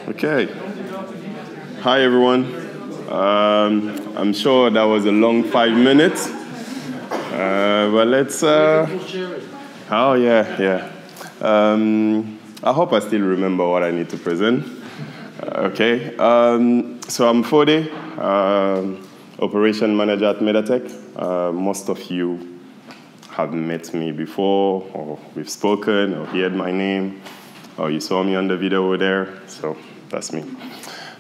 Okay. Hi, everyone. I'm sure that was a long 5 minutes. But let's... Oh, yeah. I hope I still remember what I need to present. Okay. So I'm Fode, Operation Manager at Medatech. Most of you have met me before, or we've spoken, or heard my name, or you saw me on the video over there. So that's me.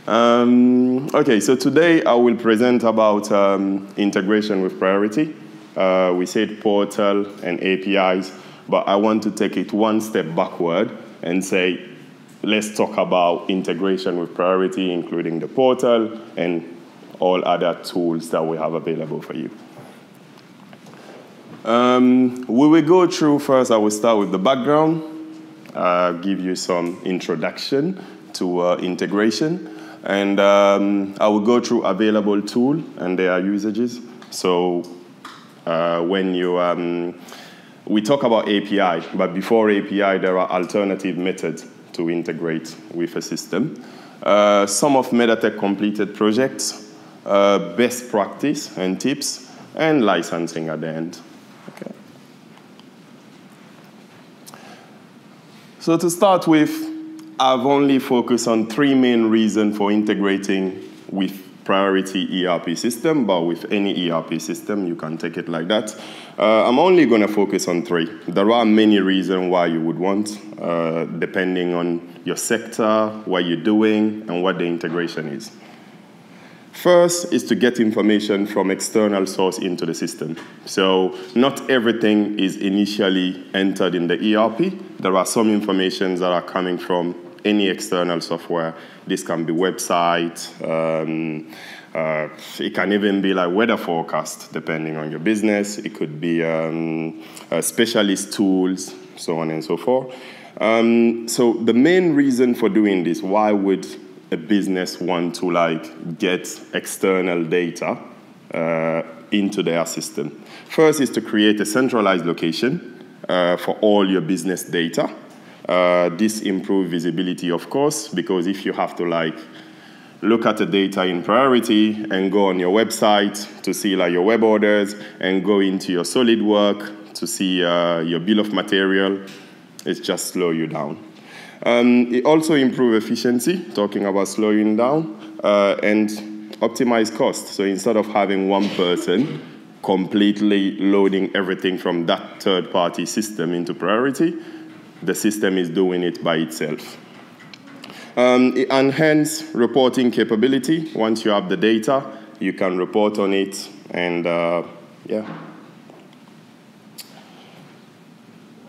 Okay, so today I will present about integration with priority. We said portal and APIs, but I want to take it one step backward and say, let's talk about integration with priority, including the portal and all other tools that we have available for you. We will go through first, I will start with the background, give you some introduction to integration, and I will go through available tool and their usages. So when you, we talk about API, but before API, there are alternative methods to integrate with a system. Some of Medatech completed projects, best practice and tips, and licensing at the end. Okay. So to start with, I've only focused on 3 main reasons for integrating with priority ERP system, but with any ERP system, you can take it like that. I'm only going to focus on 3. There are many reasons why you would want, depending on your sector, what you're doing, and what the integration is. First is to get information from external source into the system. So not everything is initially entered in the ERP. There are some information that are coming from any external software. This can be website. It can even be like weather forecast, depending on your business. It could be specialist tools, so on and so forth. So the main reason for doing this, why would a business want to like get external data into their system? First is to create a centralized location for all your business data. This improves visibility, of course, because if you have to like look at the data in priority and go on your website to see like your web orders and go into your SolidWorks to see your bill of material, it just slow you down. It also improves efficiency, talking about slowing down, and optimize cost. So instead of having one person completely loading everything from that third-party system into priority, the system is doing it by itself. It enhances reporting capability. Once you have the data, you can report on it, and yeah.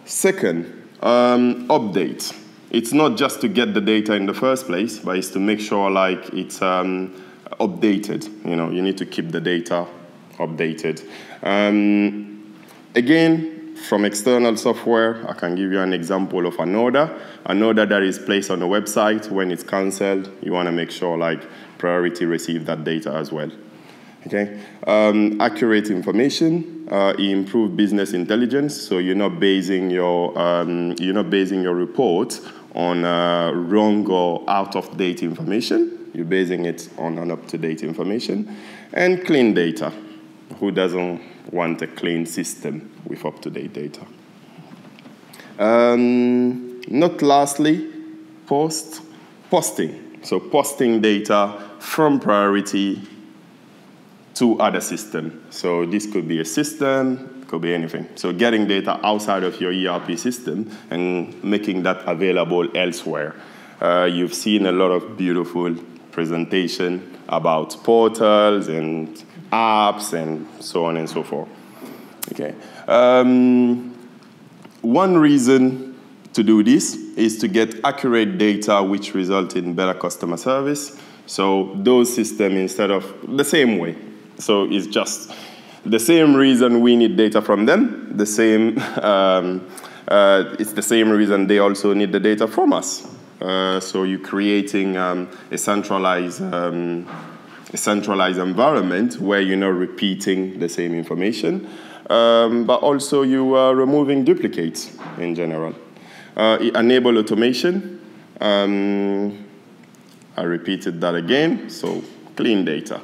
Second, update. It's not just to get the data in the first place, but it's to make sure like it's updated. You know, you need to keep the data updated. Again, from external software, I can give you an example of an order that is placed on the website. When it's canceled, you want to make sure like priority receive that data as well. Okay, accurate information, improve business intelligence. So you're not basing your report on wrong or out of date information. You're basing it on an up to date information, and clean data. Who doesn't want a clean system with up-to-date data? Not lastly, posting. So posting data from priority to other systems. So this could be a system, could be anything. So getting data outside of your ERP system and making that available elsewhere. You've seen a lot of beautiful presentation about portals and apps and so on and so forth. Okay. One reason to do this is to get accurate data which result in better customer service. So those systems, instead of the same way. So it's just the same reason we need data from them. The same, it's the same reason they also need the data from us. So you're creating a centralized environment where you're not repeating the same information, but also you are removing duplicates in general. It enables automation. I repeated that again, so clean data.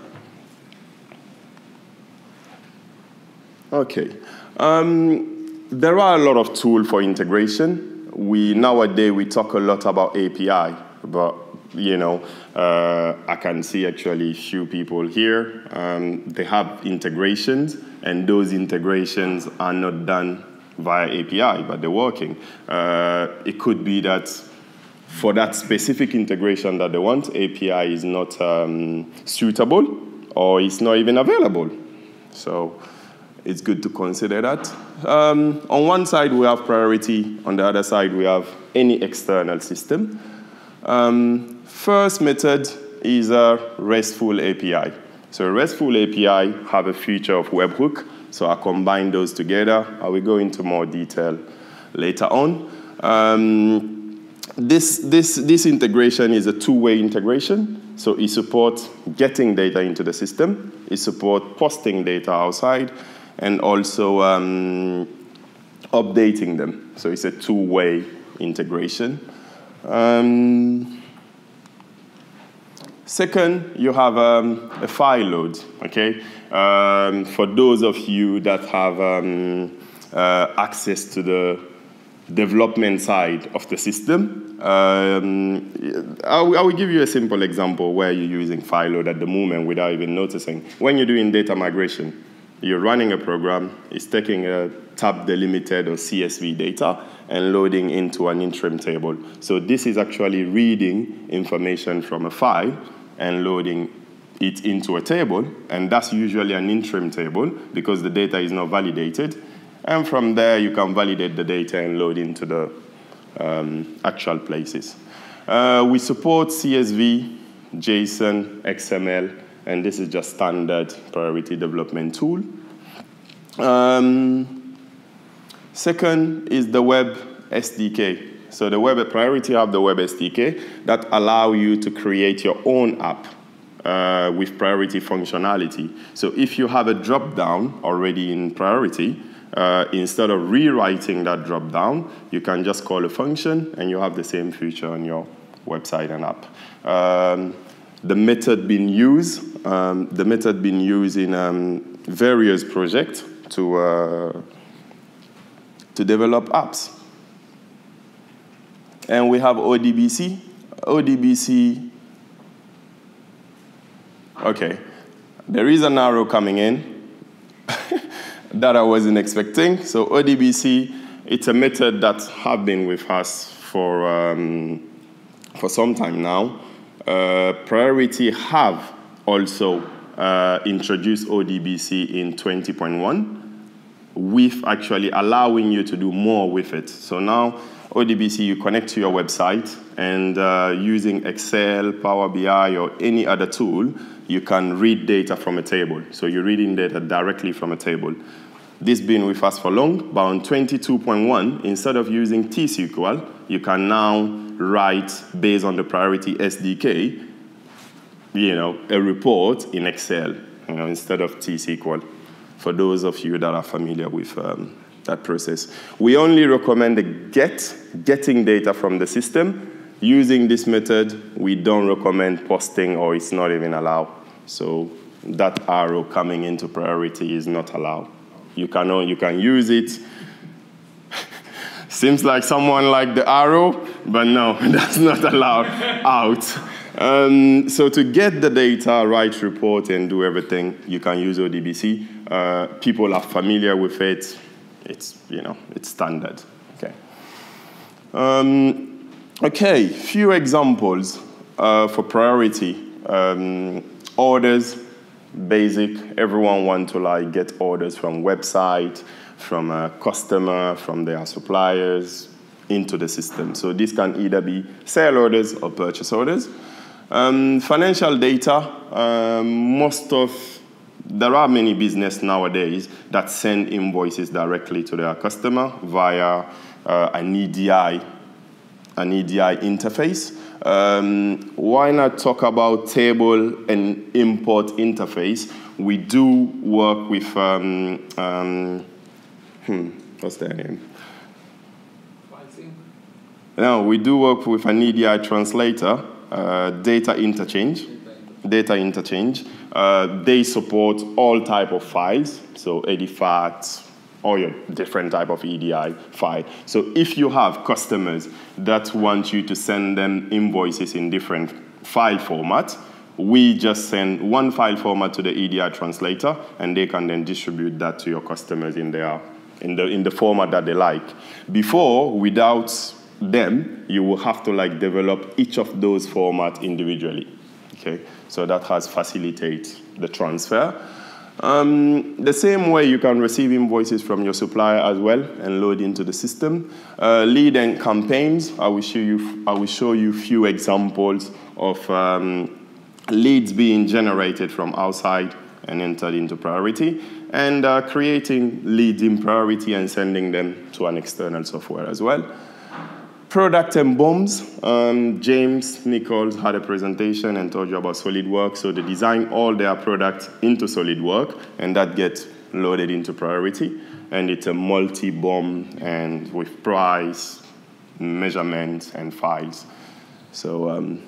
Okay. There are a lot of tools for integration. Nowadays we talk a lot about API, but I can see actually a few people here. They have integrations, and those integrations are not done via API, but they're working. It could be that for that specific integration that they want, API is not suitable, or it's not even available. So it's good to consider that. On one side, we have priority. On the other side, we have any external system. First method is a RESTful API. So RESTful API have a feature of Webhook. So I combine those together. I will go into more detail later on. This integration is a two-way integration. So it supports getting data into the system. It supports posting data outside, and also updating them. So it's a two-way integration. Second, you have a file load, okay? For those of you that have access to the development side of the system, I will give you a simple example where you're using file load at the moment without even noticing. When you're doing data migration, you're running a program, it's taking a tab delimited or CSV data and loading into an interim table. So this is actually reading information from a file and loading it into a table, and that's usually an interim table because the data is not validated. And from there, you can validate the data and load into the actual places. We support CSV, JSON, XML, and this is just standard priority development tool. Second is the Web SDK. So the Web Priority have the Web SDK that allow you to create your own app with priority functionality. So if you have a drop-down already in priority, instead of rewriting that drop-down, you can just call a function and you have the same feature on your website and app. The method being used in various projects to develop apps. And we have ODBC. ODBC, okay. There is an arrow coming in that I wasn't expecting. So ODBC, it's a method that have been with us for some time now. Priority have also introduced ODBC in 20.1 with actually allowing you to do more with it. So now ODBC, you connect to your website, and using Excel, Power BI, or any other tool, you can read data from a table. So you're reading data directly from a table. This has been with us for long, but on 22.1, instead of using T-SQL, you can now write, based on the Priority SDK, a report in Excel, instead of T-SQL, for those of you that are familiar with that process. We only recommend the getting data from the system. Using this method, we don't recommend posting, or it's not even allowed. So that arrow coming into priority is not allowed. You can use it. Seems like someone liked the arrow, but no, that's not allowed out. So to get the data, write report, and do everything, you can use ODBC. People are familiar with it. It's standard. Okay. Okay, few examples for priority. Orders, basic. Everyone wants to get orders from website, from a customer, from their suppliers into the system. So this can either be sale orders or purchase orders. Financial data, there are many businesses nowadays that send invoices directly to their customer via an EDI interface. Why not talk about table and import interface? We do work with, what's their name? Now, we do work with an EDI translator, data interchange. They support all type of files, so edifacts, or your different type of EDI file. So if you have customers that want you to send them invoices in different file formats, we just send one file format to the EDI translator, and they can then distribute that to your customers in the format that they like. Before, without them, you will have to develop each of those formats individually. Okay, so that has facilitated the transfer. The same way you can receive invoices from your supplier as well and load into the system. Lead and campaigns, I will show you a few examples of leads being generated from outside and entered into priority, and creating leads in priority and sending them to an external software as well. Product and bombs. James Nichols had a presentation and told you about SolidWorks. So they design all their products into SolidWorks, and that gets loaded into priority. And it's a multi-bomb and with price, measurements, and files. So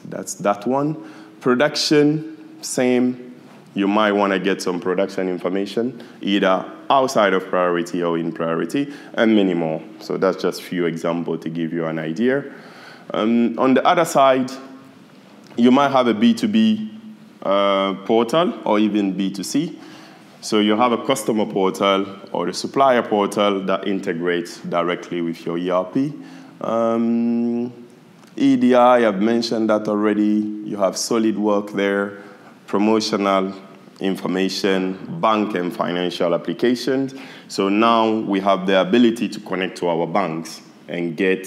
that's that one. Production, same. You might want to get some production information, either outside of priority or in priority, and many more. So that's just a few examples to give you an idea. On the other side, you might have a B2B portal or even B2C. So you have a customer portal or a supplier portal that integrates directly with your ERP. EDI, I've mentioned that already. You have SolidWorks there, promotional information, bank and financial applications. So now we have the ability to connect to our banks and get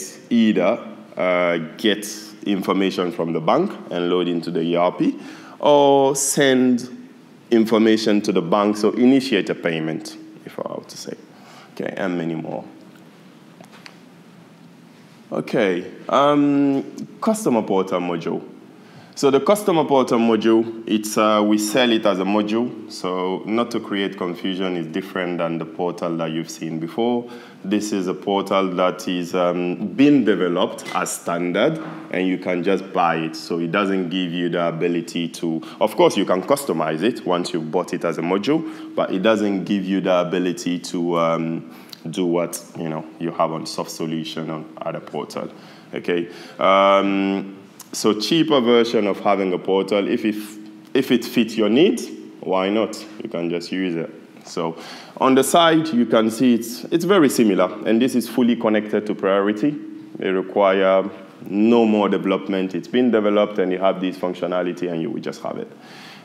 information from the bank and load into the ERP, or send information to the bank, so initiate a payment, if I have to say. Okay, and many more. Okay, customer portal module. So the customer portal module, we sell it as a module. So not to create confusion, it's different than the portal that you've seen before. This is a portal that is been developed as standard, and you can just buy it. So it doesn't give you the ability to, of course, you can customize it once you've bought it as a module, but it doesn't give you the ability to do what you have on Soft Solution on other portal. Okay. So cheaper version of having a portal, if it fits your needs, why not? You can just use it. So on the side, you can see it's very similar, and this is fully connected to priority. They require no more development. It's been developed, and you have this functionality, and you will just have it.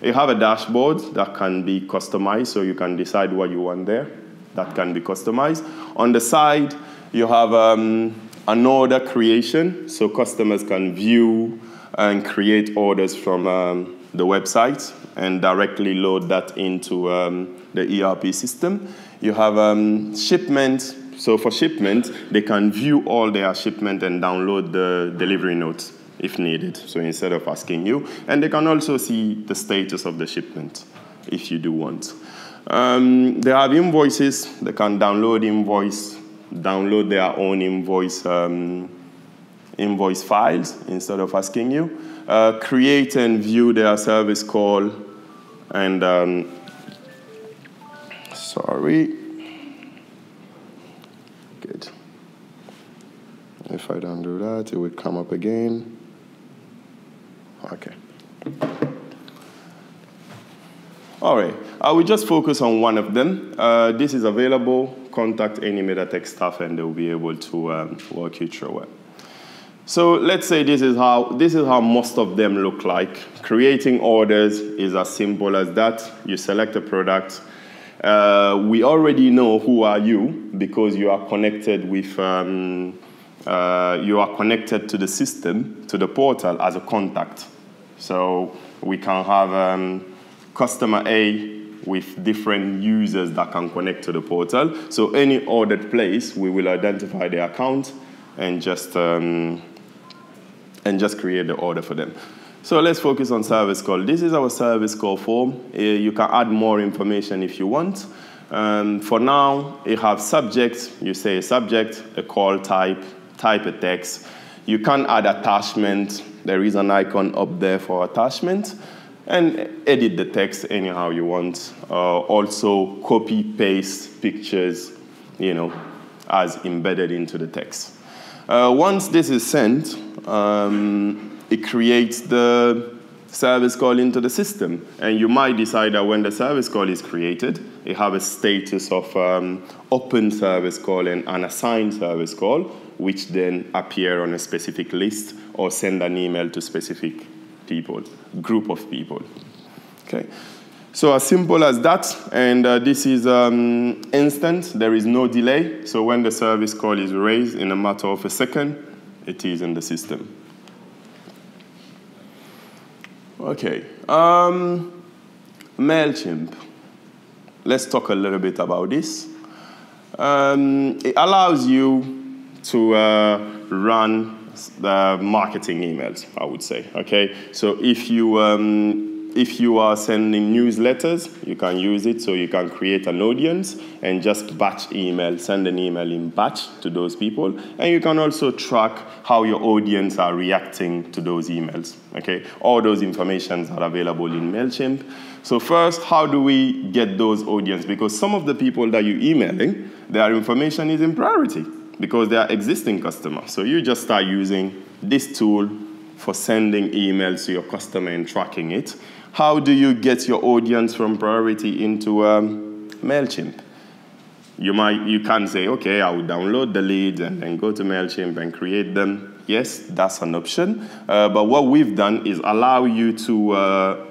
You have a dashboard that can be customized, so you can decide what you want there. That can be customized. On the side, you have an order creation, so customers can view and create orders from the website and directly load that into the ERP system. You have shipment, so for shipment, they can view all their shipment and download the delivery notes if needed, so instead of asking you. And they can also see the status of the shipment if you do want. They have invoices, they can download their own invoice files instead of asking you. Create and view their service call, and good. If I don't do that, it will come up again. Okay. All right, I will just focus on one of them. This is available. Contact any Medatech staff, and they'll be able to walk you through it. So let's say this is how most of them look like. Creating orders is as simple as that. You select a product. We already know who are you because you are connected with to the system, to the portal as a contact. So we can have customer A with different users that can connect to the portal. So any ordered place, we will identify the account and just create the order for them. So let's focus on service call. This is our service call form. You can add more information if you want. For now, you have subject. You say subject, a call type, type a text. You can add attachment. There is an icon up there for attachment. And edit the text anyhow you want. Also copy, paste pictures, as embedded into the text. Once this is sent, it creates the service call into the system. And you might decide that when the service call is created, it have a status of open service call and unassigned service call, which then appear on a specific list or send an email to specific people, group of people. Okay, so as simple as that, and this is instant. There is no delay. So when the service call is raised in a matter of a second, it is in the system. Okay, MailChimp. Let's talk a little bit about this. It allows you to run the marketing emails, I would say. Okay, so if you are sending newsletters, you can use it. So you can create an audience and just batch email, send an email in batch to those people, and you can also track how your audience are reacting to those emails. Okay, all those informations are available in MailChimp. So first, how do we get those audience? Because some of the people that you're emailing, their information is in priority, because they are existing customers. So you just start using this tool for sending emails to your customer and tracking it. How do you get your audience from priority into MailChimp? You can say, okay, I will download the leads and then go to MailChimp and create them. Yes, that's an option. But what we've done is allow you to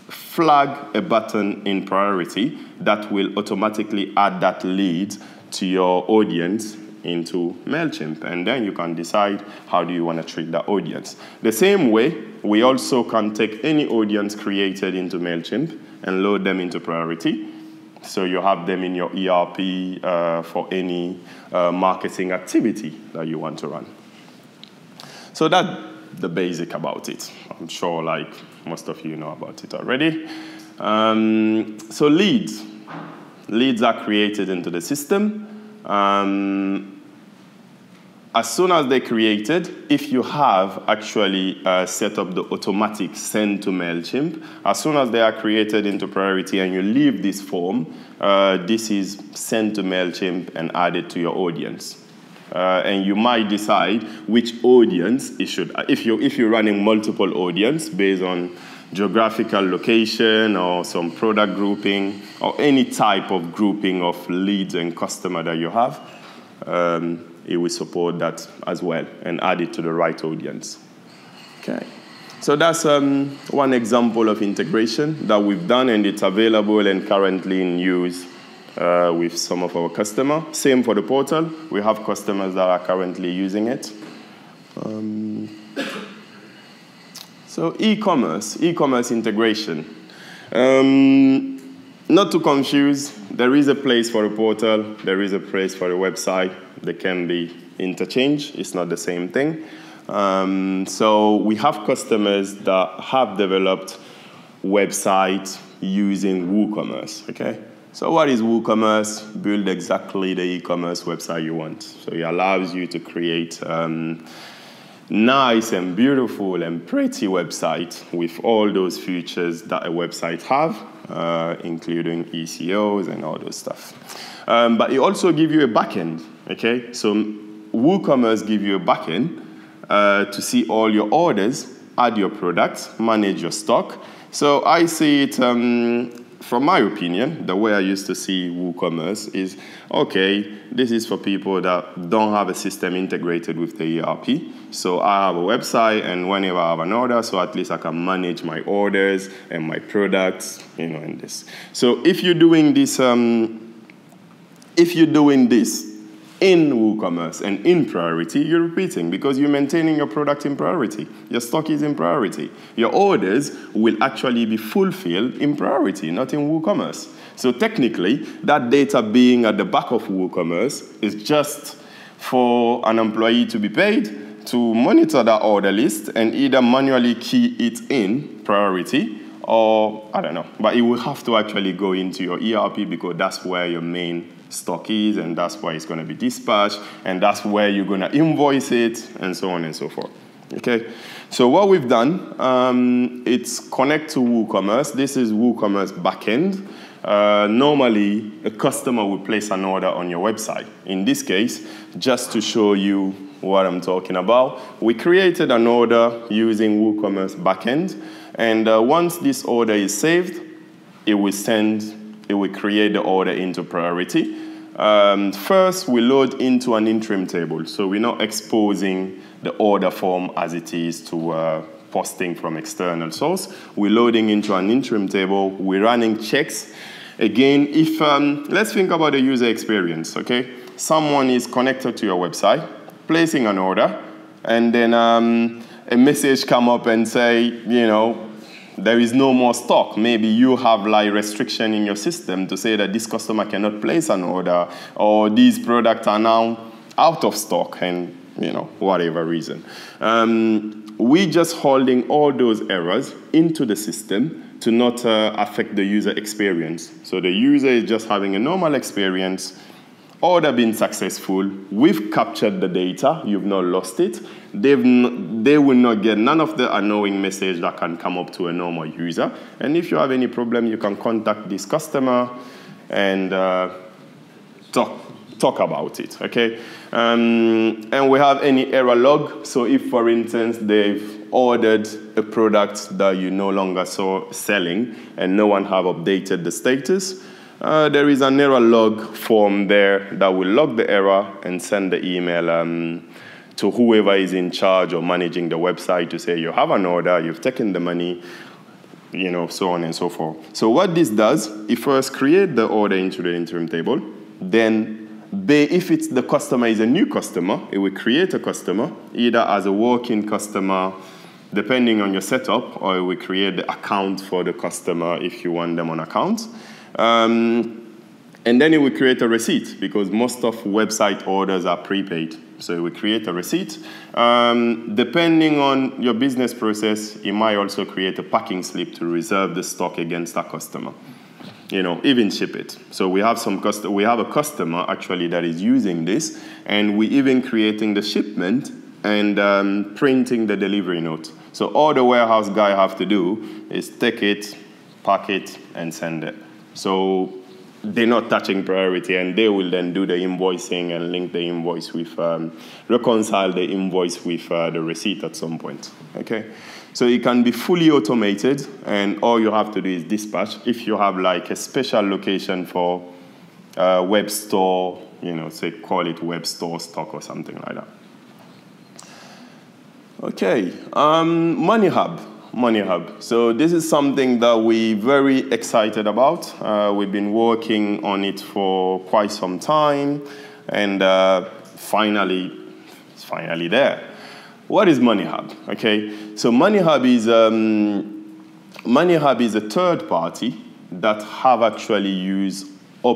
flag a button in priority that will automatically add that lead to your audience into MailChimp, and then you can decide how do you want to treat that audience. The same way, we also can take any audience created into MailChimp and load them into priority. So you have them in your ERP for any marketing activity that you want to run. So that's the basic about it. I'm sure like most of you know about it already. So leads. Leads are created into the system. As soon as they're created, if you have actually set up the automatic send to MailChimp, as soon as they are created into priority and you leave this form, this is sent to MailChimp and added to your audience. And you might decide which audience it should, if you're running multiple audience based on geographical location or some product grouping or any type of grouping of leads and customer that you have, it will support that as well and add it to the right audience. Okay, so that's one example of integration that we've done, and it's available and currently in use with some of our customers. Same for the portal. We have customers that are currently using it. So e-commerce integration. Not to confuse, there is a place for a portal, there is a place for a website. They can be interchange, it's not the same thing. So we have customers that have developed websites using WooCommerce, okay? So what is WooCommerce? Build exactly the e-commerce website you want. So it allows you to create nice and beautiful and pretty website with all those features that a website have, including ECOs and all those stuff. But it also gives you a backend, okay? So WooCommerce gives you a backend to see all your orders, add your products, manage your stock. So I see it, from my opinion, the way I used to see WooCommerce is, okay, this is for people that don't have a system integrated with the ERP. So I have a website, and whenever I have an order, so at least I can manage my orders and my products, and this. So if you're doing this, in WooCommerce and in priority, you're repeating because you're maintaining your product in priority. Your stock is in priority. Your orders will actually be fulfilled in priority, not in WooCommerce. So technically, that data being at the back of WooCommerce is just for an employee to be paid to monitor that order list and either manually key it in priority or I don't know. But it will have to actually go into your ERP because that's where your main stock is, and that's where it's going to be dispatched, and that's where you're going to invoice it, and so on and so forth. Okay, so what we've done, it's connect to WooCommerce. This is WooCommerce backend. Normally, a customer will place an order on your website. In this case, just to show you what I'm talking about, we created an order using WooCommerce backend, and once this order is saved, it will create the order into priority. First, we load into an interim table, so we're not exposing the order form as it is to posting from external source. We're loading into an interim table. We're running checks. Again, if let's think about the user experience. Okay, someone is connected to your website, placing an order, and then a message come up and say, you know, there is no more stock. Maybe you have like restriction in your system to say that this customer cannot place an order, or these products are now out of stock, and you know, whatever reason. We just holding all those errors into the system to not affect the user experience. So the user is just having a normal experience, order been successful, we've captured the data, you've not lost it, they will not get none of the annoying message that can come up to a normal user. And if you have any problem, you can contact this customer and talk about it, okay? And we have any error log. So if, for instance, they've ordered a product that you no longer saw selling and no one have updated the status, there is an error log form there that will log the error and send the email to whoever is in charge or managing the website to say you have an order, you've taken the money, you know, so on and so forth. So what this does, it first create the order into the interim table, then if it's the customer is a new customer, it will create a customer, either as a walk-in customer, depending on your setup, or it will create the account for the customer if you want them on account. And then it will create a receipt, because most of website orders are prepaid. So it will create a receipt. Depending on your business process, it might also create a packing slip to reserve the stock against that customer. You know, even ship it. So we have a customer actually that is using this, and we even creating the shipment and printing the delivery note. So all the warehouse guy have to do is take it, pack it, and send it. So they're not touching priority, and they will then do the invoicing and link the invoice with, reconcile the invoice with the receipt at some point, okay? So it can be fully automated, and all you have to do is dispatch. If you have like a special location for web store, you know, say call it web store stock or something like that. Okay, Money Hub. So this is something that we're very excited about. We've been working on it for quite some time, and finally, it's finally there. What is Money Hub? Okay, so Money Hub is a third party that have actually used I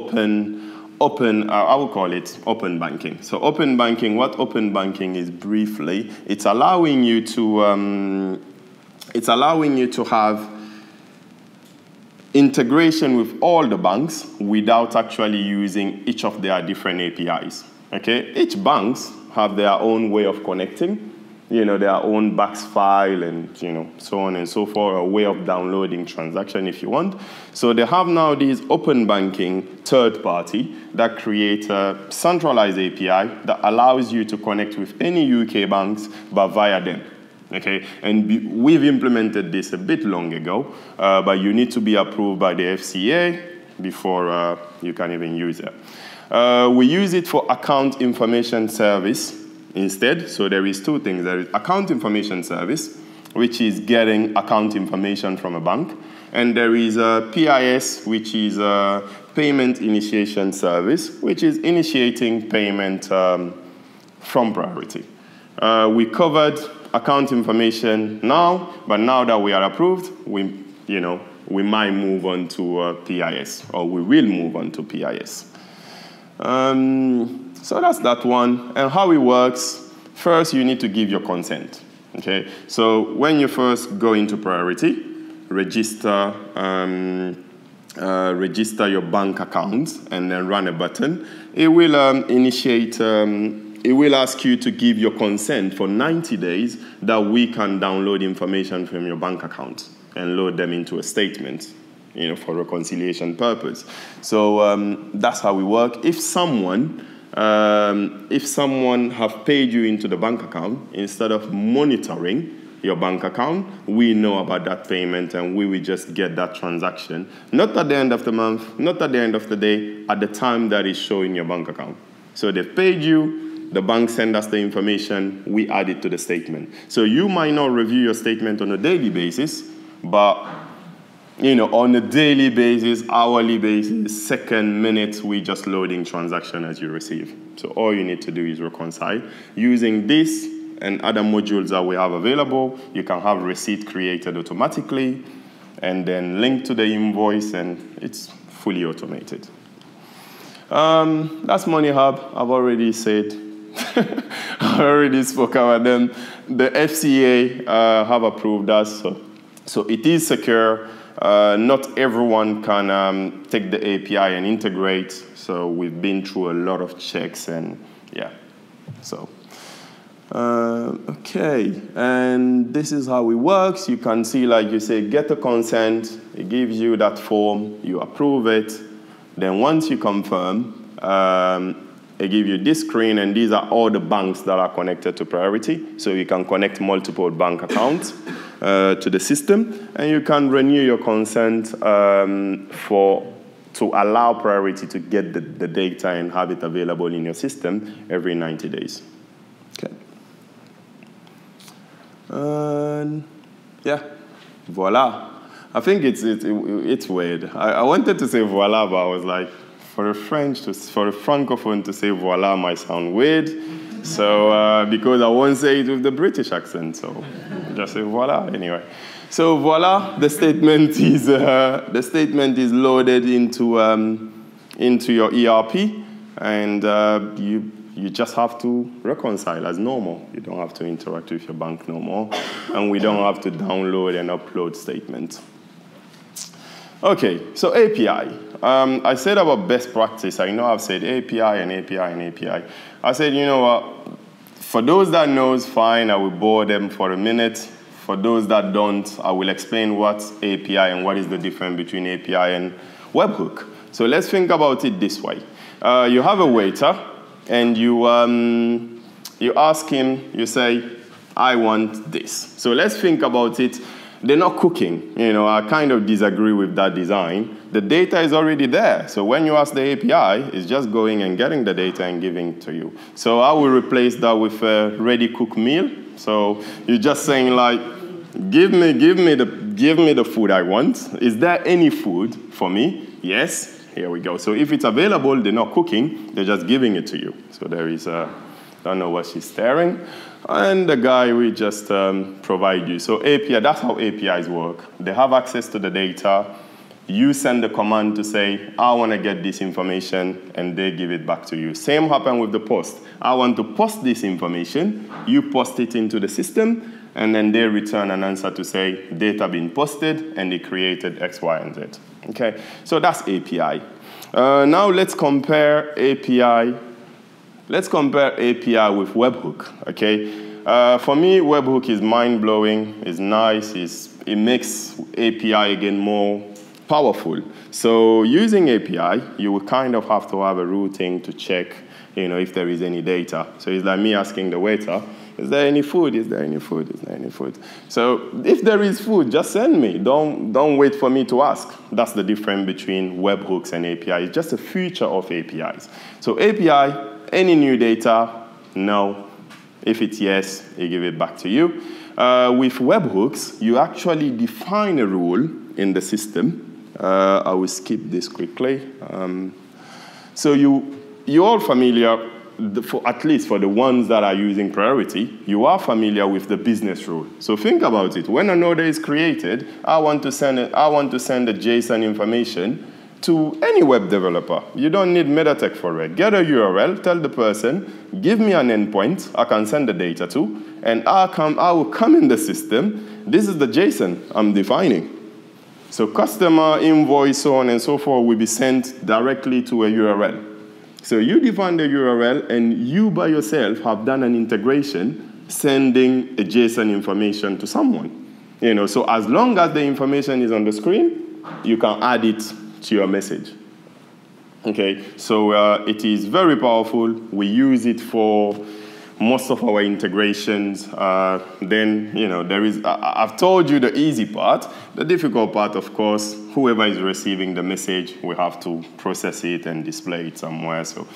would call it open banking. So open banking, what open banking is briefly, it's allowing you to have integration with all the banks without actually using each of their different APIs. Okay, each banks have their own way of connecting, you know, their own BAX file and, you know, so on and so forth, a way of downloading transaction if you want. So they have now this open banking third party that creates a centralized API that allows you to connect with any UK banks, but via them. Okay, and we've implemented this a bit long ago, but you need to be approved by the FCA before you can even use it. We use it for account information service instead. So there is two things. There is account information service, which is getting account information from a bank. And there is a PIS, which is a payment initiation service, which is initiating payment from priority. We covered account information now, but now that we are approved, we might move on to PIS, or we will move on to PIS. So that's that one. And how it works, first you need to give your consent. Okay, so when you first go into priority, register your bank account and then run a button, it will it will ask you to give your consent for 90 days that we can download information from your bank account and load them into a statement, for reconciliation purpose. So that's how we work. If someone have paid you into the bank account, instead of monitoring your bank account, we know about that payment and we will just get that transaction, not at the end of the month, not at the end of the day, at the time that is showing your bank account. So they've paid you, the bank send us the information, we add it to the statement. So you might not review your statement on a daily basis, but on a daily basis, hourly basis, second, minute, we just loading transaction as you receive. So all you need to do is reconcile. Using this and other modules that we have available, you can have receipt created automatically and then link to the invoice, and it's fully automated. That's Money Hub. I've already said, I already spoke about them. The FCA have approved us, so it is secure. Not everyone can take the API and integrate, so we've been through a lot of checks, and yeah, so. Okay, and this is how it works. You can see, like you say, get a consent. It gives you that form. You approve it. Then once you confirm, it gives you this screen, and these are all the banks that are connected to Priority. So you can connect multiple bank accounts to the system, and you can renew your consent to allow Priority to get the data and have it available in your system every 90 days. Okay. Yeah, voila. I think it's weird. I wanted to say voila, but I was like, for a francophone to say voila might sound weird. So because I won't say it with the British accent, so just say voila anyway. So voila, the statement is loaded into your ERP, and you just have to reconcile as normal. You don't have to interact with your bank no more, and we don't have to download and upload statements. Okay, so API. I said about best practice. I know I've said API and API and API. I said, you know what? For those that knows, fine, I will bore them for a minute. For those that don't, I will explain what's API and what is the difference between API and Webhook. So let's think about it this way. You have a waiter, and you ask him, you say, I want this. So let's think about it. They're not cooking. I kind of disagree with that design. The data is already there. So when you ask the API, it's just going and getting the data and giving it to you. So I will replace that with a ready-cooked meal. So you're just saying, like, give me the food I want. Is there any food for me? Yes. Here we go. So if it's available, they're not cooking, they're just giving it to you. So there is don't know what she's staring. And the guy will just provide you. So API, that's how APIs work. They have access to the data. You send the command to say, I want to get this information, and they give it back to you. Same happen with the post. I want to post this information. You post it into the system, and then they return an answer to say, data being posted, and they created X, Y, and Z. Okay, so that's API. Now let's compare API. Let's compare API with Webhook. Okay, for me, Webhook is mind-blowing. It's nice. It makes API again more powerful. So using API, you will kind of have to have a routing to check, if there is any data. So it's like me asking the waiter, is there any food? Is there any food? Is there any food? So if there is food, just send me. Don't wait for me to ask. That's the difference between webhooks and API. It's just a feature of APIs. So API, any new data, no. If it's yes, they give it back to you. With webhooks, you actually define a rule in the system. I will skip this quickly. So you're all familiar, at least for the ones that are using Priority, you are familiar with the business rule. So think about it. When an order is created, I want to send the JSON information to any web developer. You don't need Medatech for it. Get a URL, tell the person, give me an endpoint I can send the data to, and I will come in the system. This is the JSON I'm defining. So customer invoice, so on and so forth, will be sent directly to a URL. So you define the URL, and you by yourself have done an integration sending a JSON information to someone. So as long as the information is on the screen, you can add it to your message. Okay, so it is very powerful. We use it for most of our integrations. Then, there is, I've told you the easy part. The difficult part, of course, whoever is receiving the message, we have to process it and display it somewhere. So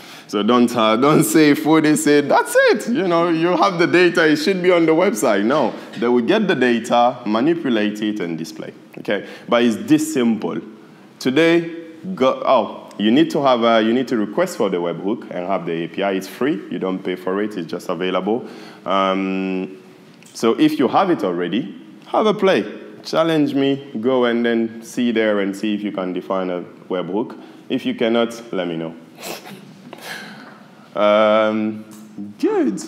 don't say Fode said, that's it. You have the data, it should be on the website. No, they will get the data, manipulate it, and display. Okay, but it's this simple. Today, you need to request for the webhook and have the API. It's free. You don't pay for it. It's just available. So if you have it already, have a play. Challenge me. Go and then see there and see if you can define a webhook. If you cannot, let me know. Good.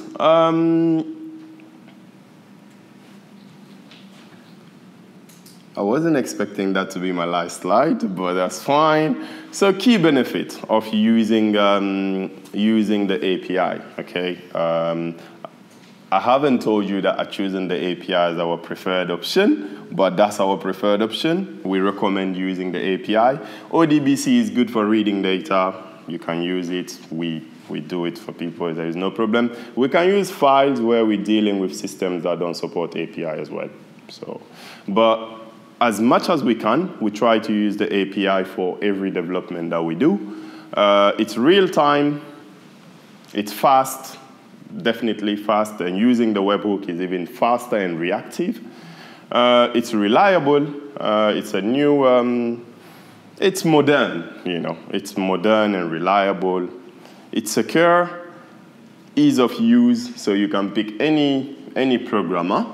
I wasn't expecting that to be my last slide, but that's fine. So key benefit of using the API, okay? I haven't told you that choosing the API is our preferred option, but that's our preferred option. We recommend using the API. ODBC is good for reading data. You can use it. We do it for people. There is no problem. We can use files where we're dealing with systems that don't support API as well. But as much as we can, we try to use the API for every development that we do. It's real time, it's fast, definitely fast, and using the webhook is even faster and reactive. It's reliable, it's a new, it's modern, it's modern and reliable. It's secure, ease of use, so you can pick any programmer,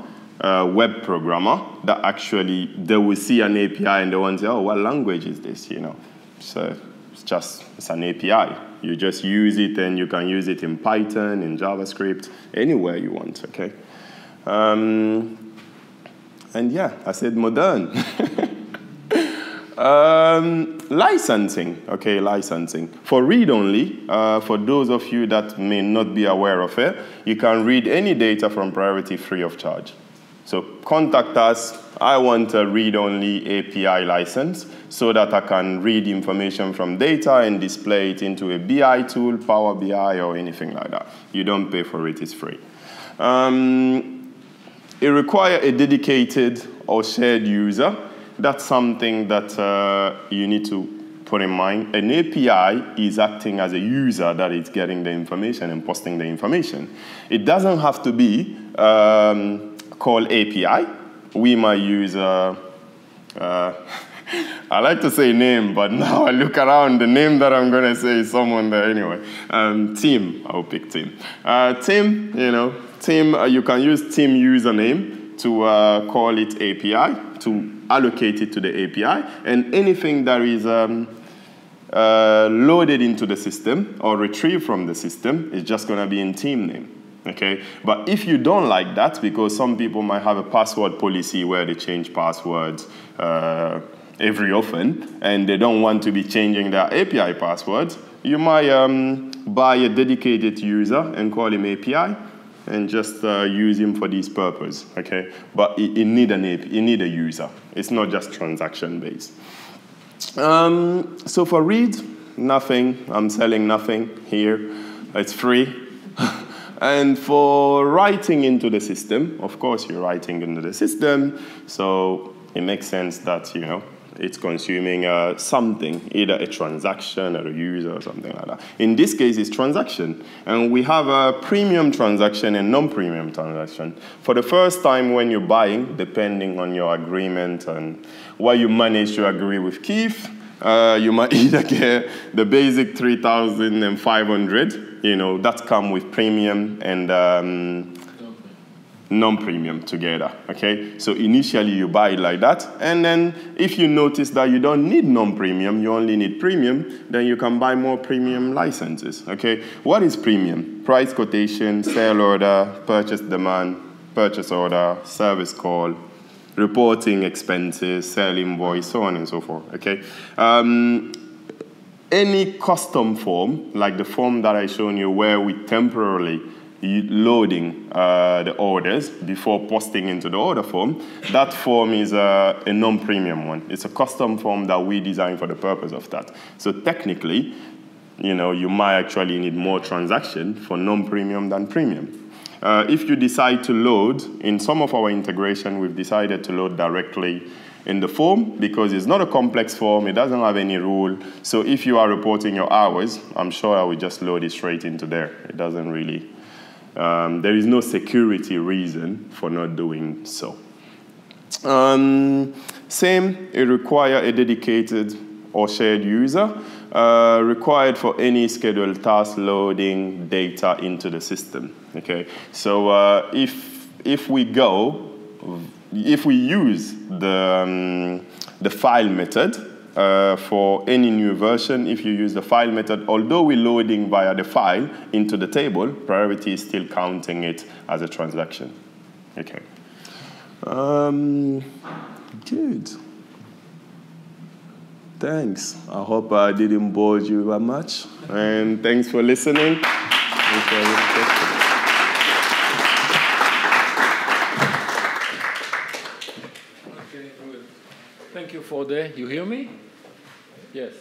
web programmer, that actually they will see an API and they want to say, oh, what language is this? So it's an API. You just use it, and you can use it in Python, in JavaScript, anywhere you want. Okay. And yeah, I said modern. Licensing, okay, licensing. For read-only, for those of you that may not be aware of it, you can read any data from Priority free of charge. So contact us. I want a read-only API license so that I can read information from data and display it into a BI tool, Power BI, or anything like that. You don't pay for it, it's free. It requires a dedicated or shared user. That's something that you need to put in mind. An API is acting as a user that is getting the information and posting the information. It doesn't have to be called API. We might use I like to say name, but now I look around, the name that I'm going to say is someone there anyway. Team, I'll pick Team. Team, Team, you can use Team username to call it API, to allocate it to the API, and anything that is loaded into the system or retrieved from the system is just going to be in team name. Okay, but if you don't like that, because some people might have a password policy where they change passwords every often, and they don't want to be changing their API passwords, you might buy a dedicated user and call him API and just use him for this purpose. Okay, but you need a user. It's not just transaction based. So for read, nothing. I'm selling nothing here. It's free. And for writing into the system, of course, you're writing into the system, so it makes sense that, it's consuming something, either a transaction or a user or something like that. In this case, it's transaction. And we have a premium transaction and non-premium transaction. For the first time when you're buying, depending on your agreement and what you manage to agree with Keith, you might either get the basic 3,500, that come with premium and non-premium together, okay? So initially you buy it like that, and then if you notice that you don't need non-premium, you only need premium, then you can buy more premium licenses, okay? What is premium? Price quotation, sale order, purchase demand, purchase order, service call, reporting expenses, sell invoice, so on and so forth, okay? Any custom form, like the form that I shown you where we temporarily loading the orders before posting into the order form, that form is a non-premium one. It's a custom form that we designed for the purpose of that. So technically, you know, you might actually need more transaction for non-premium than premium. If you decide to load, in some of our integration, we've decided to load directly in the form because it's not a complex form, it doesn't have any rule. So if you are reporting your hours, I'm sure I will just load it straight into there. It doesn't really, there is no security reason for not doing so. Same, it requires a dedicated or shared user, required for any scheduled task loading data into the system, okay? So if we use the file method for any new version, if you use the file method, although we're loading via the file into the table, priority is still counting it as a transaction. Okay. Good. Thanks. I hope I didn't bore you that much. And thanks for listening. Thank you for the, you hear me? Yes.